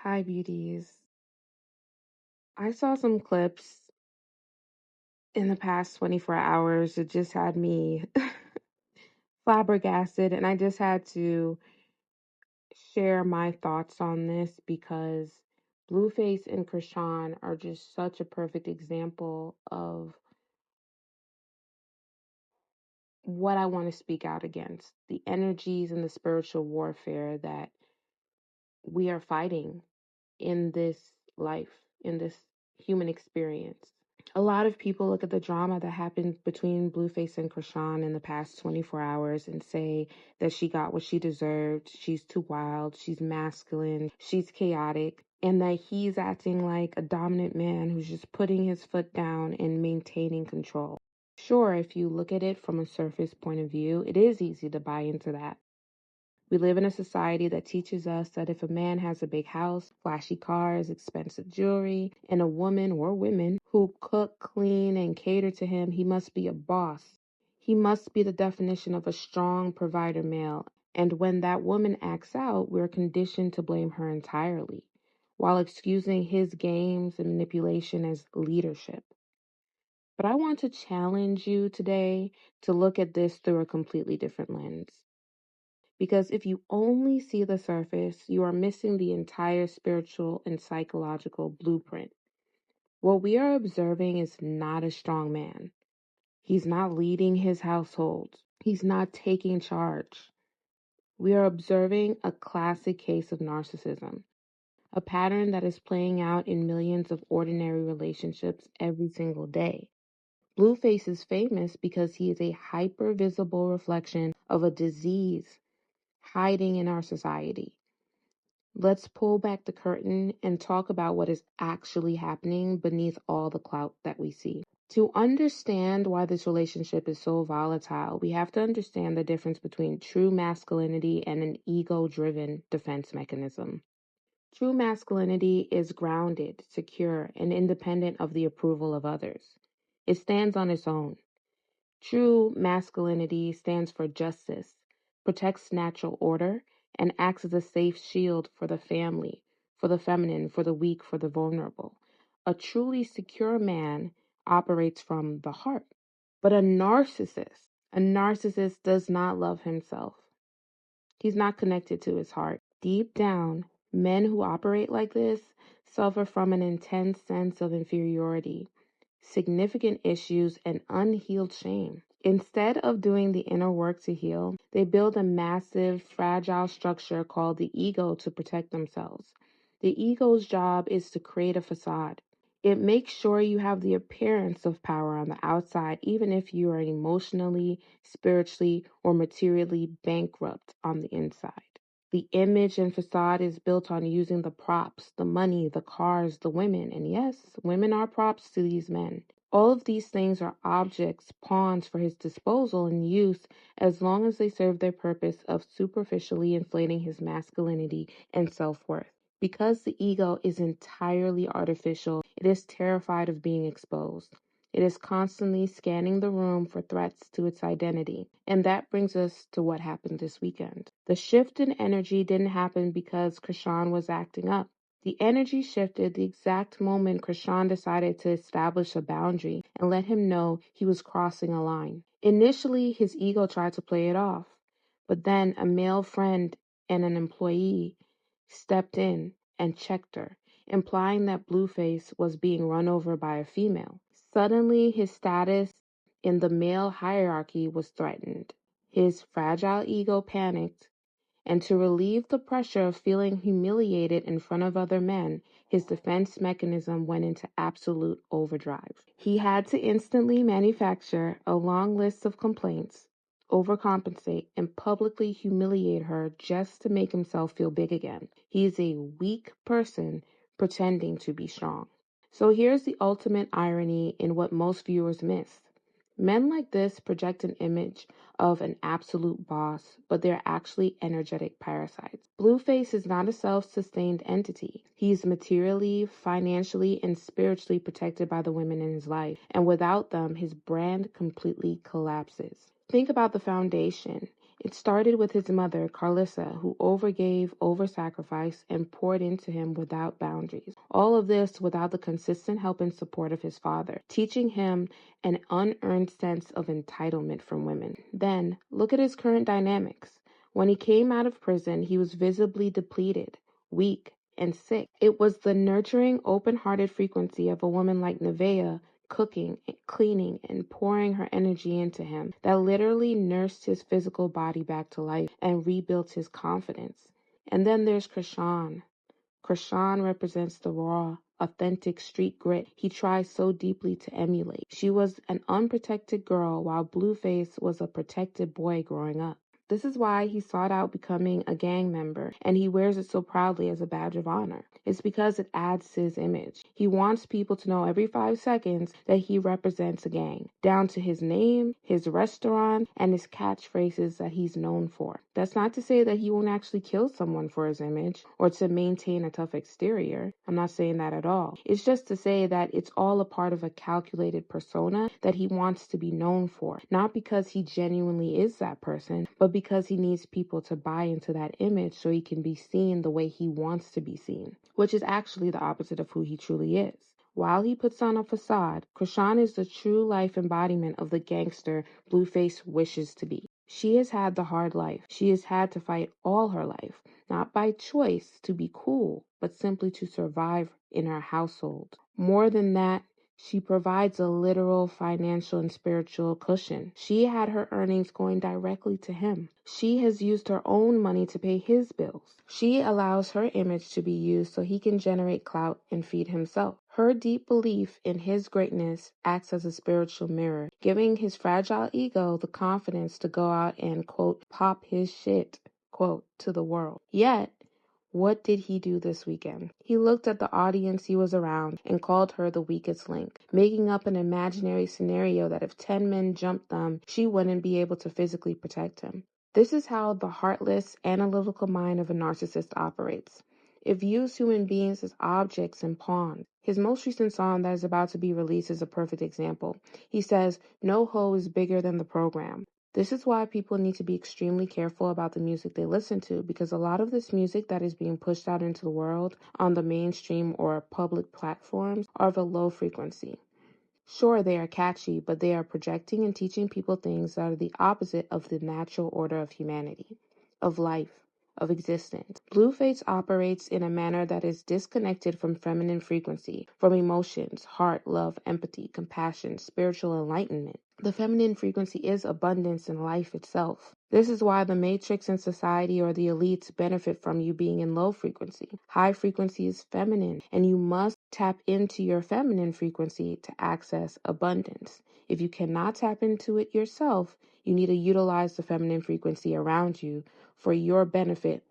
Hi, beauties. I saw some clips in the past 24 hours that just had me flabbergasted, and I just had to share my thoughts on this because Blueface and Chrisean are just such a perfect example of what I want to speak out against the energies and the spiritual warfare that we are fighting in this life, in this human experience. A lot of people look at the drama that happened between Blueface and Chrisean in the past 24 hours and say that she got what she deserved. She's too wild. She's masculine. She's chaotic. And that he's acting like a dominant man who's just putting his foot down and maintaining control. Sure, if you look at it from a surface point of view, it is easy to buy into that. We live in a society that teaches us that if a man has a big house, flashy cars, expensive jewelry, and a woman or women who cook, clean, and cater to him, he must be a boss. He must be the definition of a strong provider male. And when that woman acts out, we're conditioned to blame her entirely, while excusing his games and manipulation as leadership. But I want to challenge you today to look at this through a completely different lens. Because if you only see the surface, you are missing the entire spiritual and psychological blueprint. What we are observing is not a strong man. He's not leading his household. He's not taking charge. We are observing a classic case of narcissism, a pattern that is playing out in millions of ordinary relationships every single day. Blueface is famous because he is a hyper-visible reflection of a disease hiding in our society. Let's pull back the curtain and talk about what is actually happening beneath all the clout that we see. To understand why this relationship is so volatile, we have to understand the difference between true masculinity and an ego-driven defense mechanism. True masculinity is grounded, secure, and independent of the approval of others. It stands on its own. True masculinity stands for justice, protects natural order, and acts as a safe shield for the family, for the feminine, for the weak, for the vulnerable. A truly secure man operates from the heart. But a narcissist does not love himself. He's not connected to his heart. Deep down, men who operate like this suffer from an intense sense of inferiority, significant issues, and unhealed shame. Instead of doing the inner work to heal, they build a massive, fragile structure called the ego to protect themselves. The ego's job is to create a facade. It makes sure you have the appearance of power on the outside, even if you are emotionally, spiritually, or materially bankrupt on the inside. The image and facade is built on using the props, the money, the cars, the women, and yes, women are props to these men. All of these things are objects, pawns for his disposal and use as long as they serve their purpose of superficially inflating his masculinity and self-worth. Because the ego is entirely artificial, it is terrified of being exposed. It is constantly scanning the room for threats to its identity. And that brings us to what happened this weekend. The shift in energy didn't happen because Chrisean was acting up. The energy shifted the exact moment Chrisean decided to establish a boundary and let him know he was crossing a line. Initially, his ego tried to play it off, but then a male friend and an employee stepped in and checked her, implying that Blueface was being run over by a female. Suddenly, his status in the male hierarchy was threatened. His fragile ego panicked, and to relieve the pressure of feeling humiliated in front of other men, his defense mechanism went into absolute overdrive. He had to instantly manufacture a long list of complaints, overcompensate, and publicly humiliate her just to make himself feel big again. He's a weak person pretending to be strong. So here's the ultimate irony in what most viewers miss. Men like this project an image of an absolute boss, but they're actually energetic parasites. Blueface is not a self-sustained entity. He's materially, financially, and spiritually protected by the women in his life, and without them, his brand completely collapses. Think about the foundation. It started with his mother, Carlissa, who overgave, oversacrificed, and poured into him without boundaries. All of this without the consistent help and support of his father, teaching him an unearned sense of entitlement from women. Then, look at his current dynamics. When he came out of prison, he was visibly depleted, weak, and sick. It was the nurturing, open-hearted frequency of a woman like Nevaeh cooking, cleaning, and pouring her energy into him that literally nursed his physical body back to life and rebuilt his confidence. And then there's Chrisean. Chrisean represents the raw, authentic street grit he tries so deeply to emulate. She was an unprotected girl while Blueface was a protected boy growing up. This is why he sought out becoming a gang member, and he wears it so proudly as a badge of honor. It's because it adds to his image. He wants people to know every 5 seconds that he represents a gang, down to his name, his restaurant, and his catchphrases that he's known for. That's not to say that he won't actually kill someone for his image or to maintain a tough exterior. I'm not saying that at all. It's just to say that it's all a part of a calculated persona that he wants to be known for, not because he genuinely is that person, but because he needs people to buy into that image so he can be seen the way he wants to be seen, which is actually the opposite of who he truly is. While he puts on a facade, Chrisean is the true life embodiment of the gangster Blueface wishes to be. She has had the hard life. She has had to fight all her life, not by choice to be cool, but simply to survive in her household. More than that, she provides a literal financial and spiritual cushion. She had her earnings going directly to him. She has used her own money to pay his bills. She allows her image to be used so he can generate clout and feed himself. Her deep belief in his greatness acts as a spiritual mirror, giving his fragile ego the confidence to go out and, quote, pop his shit, quote, to the world. Yet, what did he do this weekend? He looked at the audience he was around and called her the weakest link, making up an imaginary scenario that if 10 men jumped them, she wouldn't be able to physically protect him. This is how the heartless, analytical mind of a narcissist operates. It views human beings as objects and pawns. His most recent song that is about to be released is a perfect example. He says, "No hoe is bigger than the program." This is why people need to be extremely careful about the music they listen to, because a lot of this music that is being pushed out into the world on the mainstream or public platforms are of a low frequency. Sure, they are catchy, but they are projecting and teaching people things that are the opposite of the natural order of humanity, of life, of existence. Blueface operates in a manner that is disconnected from feminine frequency, from emotions, heart, love, empathy, compassion, spiritual enlightenment. The feminine frequency is abundance in life itself. This is why the matrix in society or the elites benefit from you being in low frequency. High frequency is feminine, and you must tap into your feminine frequency to access abundance. If you cannot tap into it yourself, you need to utilize the feminine frequency around you for your benefit,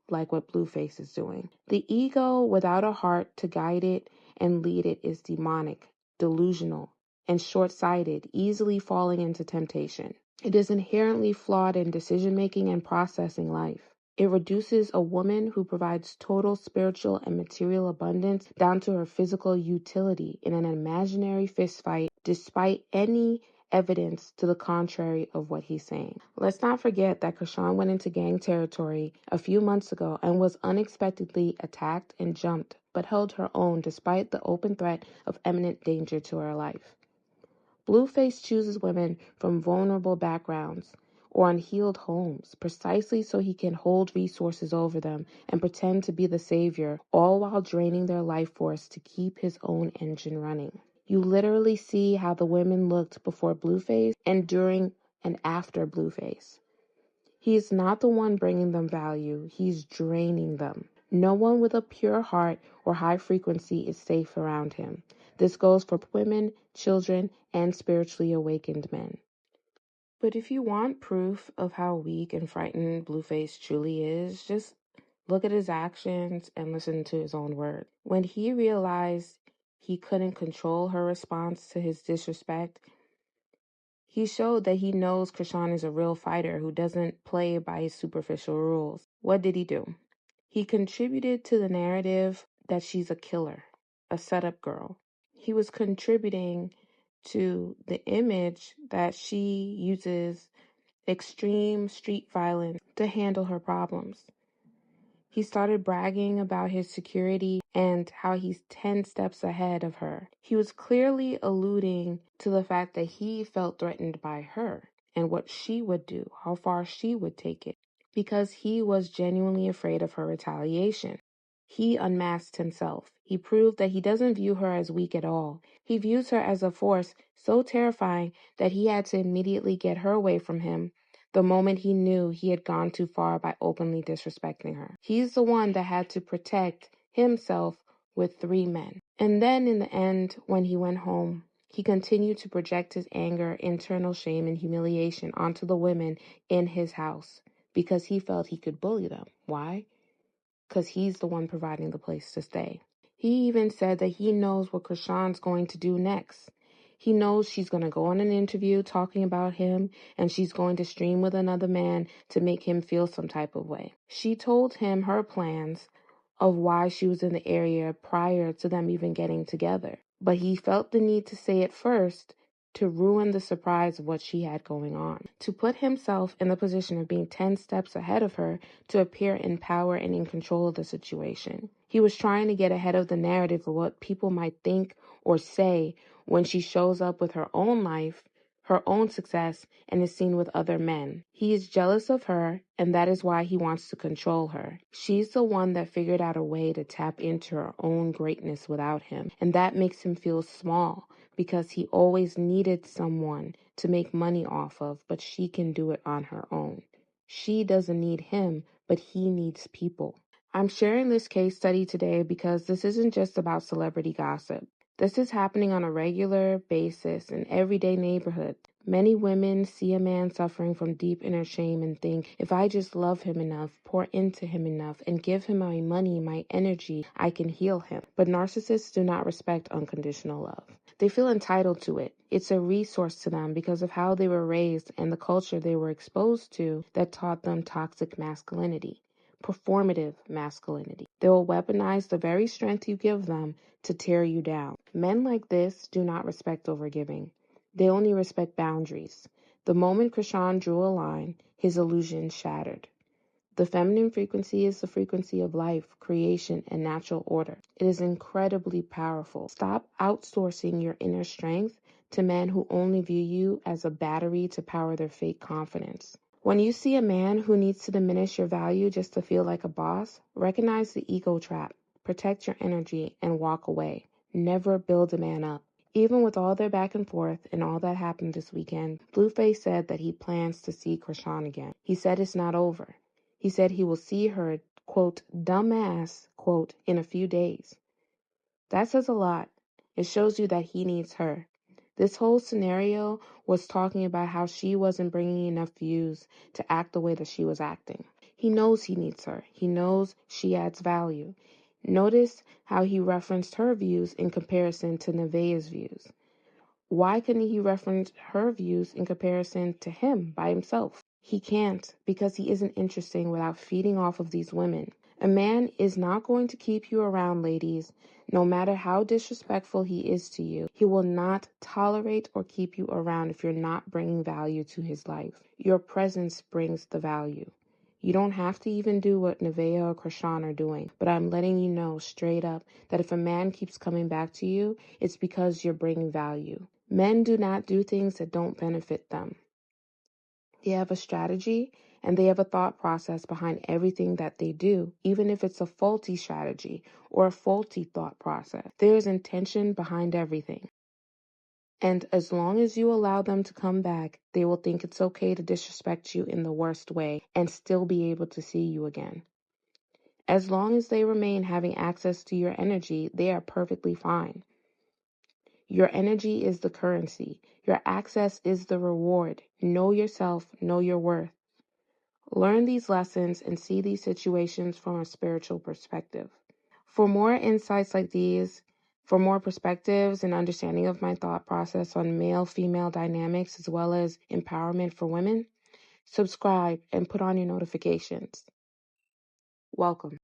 like what Blueface is doing. The ego without a heart to guide it and lead it is demonic, delusional, and short-sighted, easily falling into temptation. It is inherently flawed in decision-making and processing life. It reduces a woman who provides total spiritual and material abundance down to her physical utility in an imaginary fistfight, despite any evidence to the contrary of what he's saying. Let's not forget that Chrisean went into gang territory a few months ago and was unexpectedly attacked and jumped, but held her own despite the open threat of imminent danger to her life. Blueface chooses women from vulnerable backgrounds or unhealed homes precisely so he can hold resources over them and pretend to be the savior, all while draining their life force to keep his own engine running. You literally see how the women looked before Blueface and during and after Blueface. He is not the one bringing them value, he's draining them. No one with a pure heart or high frequency is safe around him. This goes for women, children, and spiritually awakened men. But if you want proof of how weak and frightened Blueface truly is, just look at his actions and listen to his own words. When he realized he couldn't control her response to his disrespect, he showed that he knows Chrisean is a real fighter who doesn't play by his superficial rules. What did he do? He contributed to the narrative that she's a killer, a setup girl. He was contributing to the image that she uses extreme street violence to handle her problems. He started bragging about his security and how he's 10 steps ahead of her. He was clearly alluding to the fact that he felt threatened by her and what she would do, how far she would take it, because he was genuinely afraid of her retaliation. He unmasked himself. He proved that he doesn't view her as weak at all. He views her as a force so terrifying that he had to immediately get her away from him the moment he knew he had gone too far by openly disrespecting her. He's the one that had to protect himself with 3 men. And then in the end, when he went home, he continued to project his anger, internal shame, and humiliation onto the women in his house because he felt he could bully them. Why? Because he's the one providing the place to stay. He even said that he knows what Chrisean's going to do next. He knows she's going to go on an interview talking about him, and she's going to stream with another man to make him feel some type of way. She told him her plans of why she was in the area prior to them even getting together. But he felt the need to say it first to ruin the surprise of what she had going on, to put himself in the position of being 10 steps ahead of her, to appear in power and in control of the situation. He was trying to get ahead of the narrative of what people might think or say when she shows up with her own life, her own success, and is seen with other men. He is jealous of her, and that is why he wants to control her. She's the one that figured out a way to tap into her own greatness without him, and that makes him feel small because he always needed someone to make money off of, but she can do it on her own. She doesn't need him, but he needs people. I'm sharing this case study today because this isn't just about celebrity gossip. This is happening on a regular basis in everyday neighborhood. Many women see a man suffering from deep inner shame and think, if I just love him enough, pour into him enough, and give him my money, my energy, I can heal him. But narcissists do not respect unconditional love. They feel entitled to it. It's a resource to them because of how they were raised and the culture they were exposed to that taught them toxic masculinity. Performative masculinity. They will weaponize the very strength you give them to tear you down. Men like this do not respect overgiving. They only respect boundaries. The moment Chrisean drew a line, his illusion shattered. The feminine frequency is the frequency of life, creation, and natural order. It is incredibly powerful. Stop outsourcing your inner strength to men who only view you as a battery to power their fake confidence. When you see a man who needs to diminish your value just to feel like a boss, recognize the ego trap, protect your energy, and walk away. Never build a man up. Even with all their back and forth and all that happened this weekend, Blueface said that he plans to see Chrisean again. He said it's not over. He said he will see her, quote, dumbass, quote, in a few days. That says a lot. It shows you that he needs her. This whole scenario was talking about how she wasn't bringing enough views to act the way that she was acting. He knows he needs her. He knows she adds value. Notice how he referenced her views in comparison to Nevaeh's views. Why couldn't he reference her views in comparison to him by himself? He can't because he isn't interesting without feeding off of these women. A man is not going to keep you around, ladies. No matter how disrespectful he is to you, he will not tolerate or keep you around if you're not bringing value to his life. Your presence brings the value. You don't have to even do what Nevaeh or Chrisean are doing, but I'm letting you know straight up that if a man keeps coming back to you, it's because you're bringing value. Men do not do things that don't benefit them. They have a strategy and they have a thought process behind everything that they do, even if it's a faulty strategy or a faulty thought process. There is intention behind everything. And as long as you allow them to come back, they will think it's okay to disrespect you in the worst way and still be able to see you again. As long as they remain having access to your energy, they are perfectly fine. Your energy is the currency. Your access is the reward. Know yourself, know your worth. Learn these lessons and see these situations from a spiritual perspective. For more insights like these, for more perspectives and understanding of my thought process on male-female dynamics as well as empowerment for women, subscribe and put on your notifications. Welcome.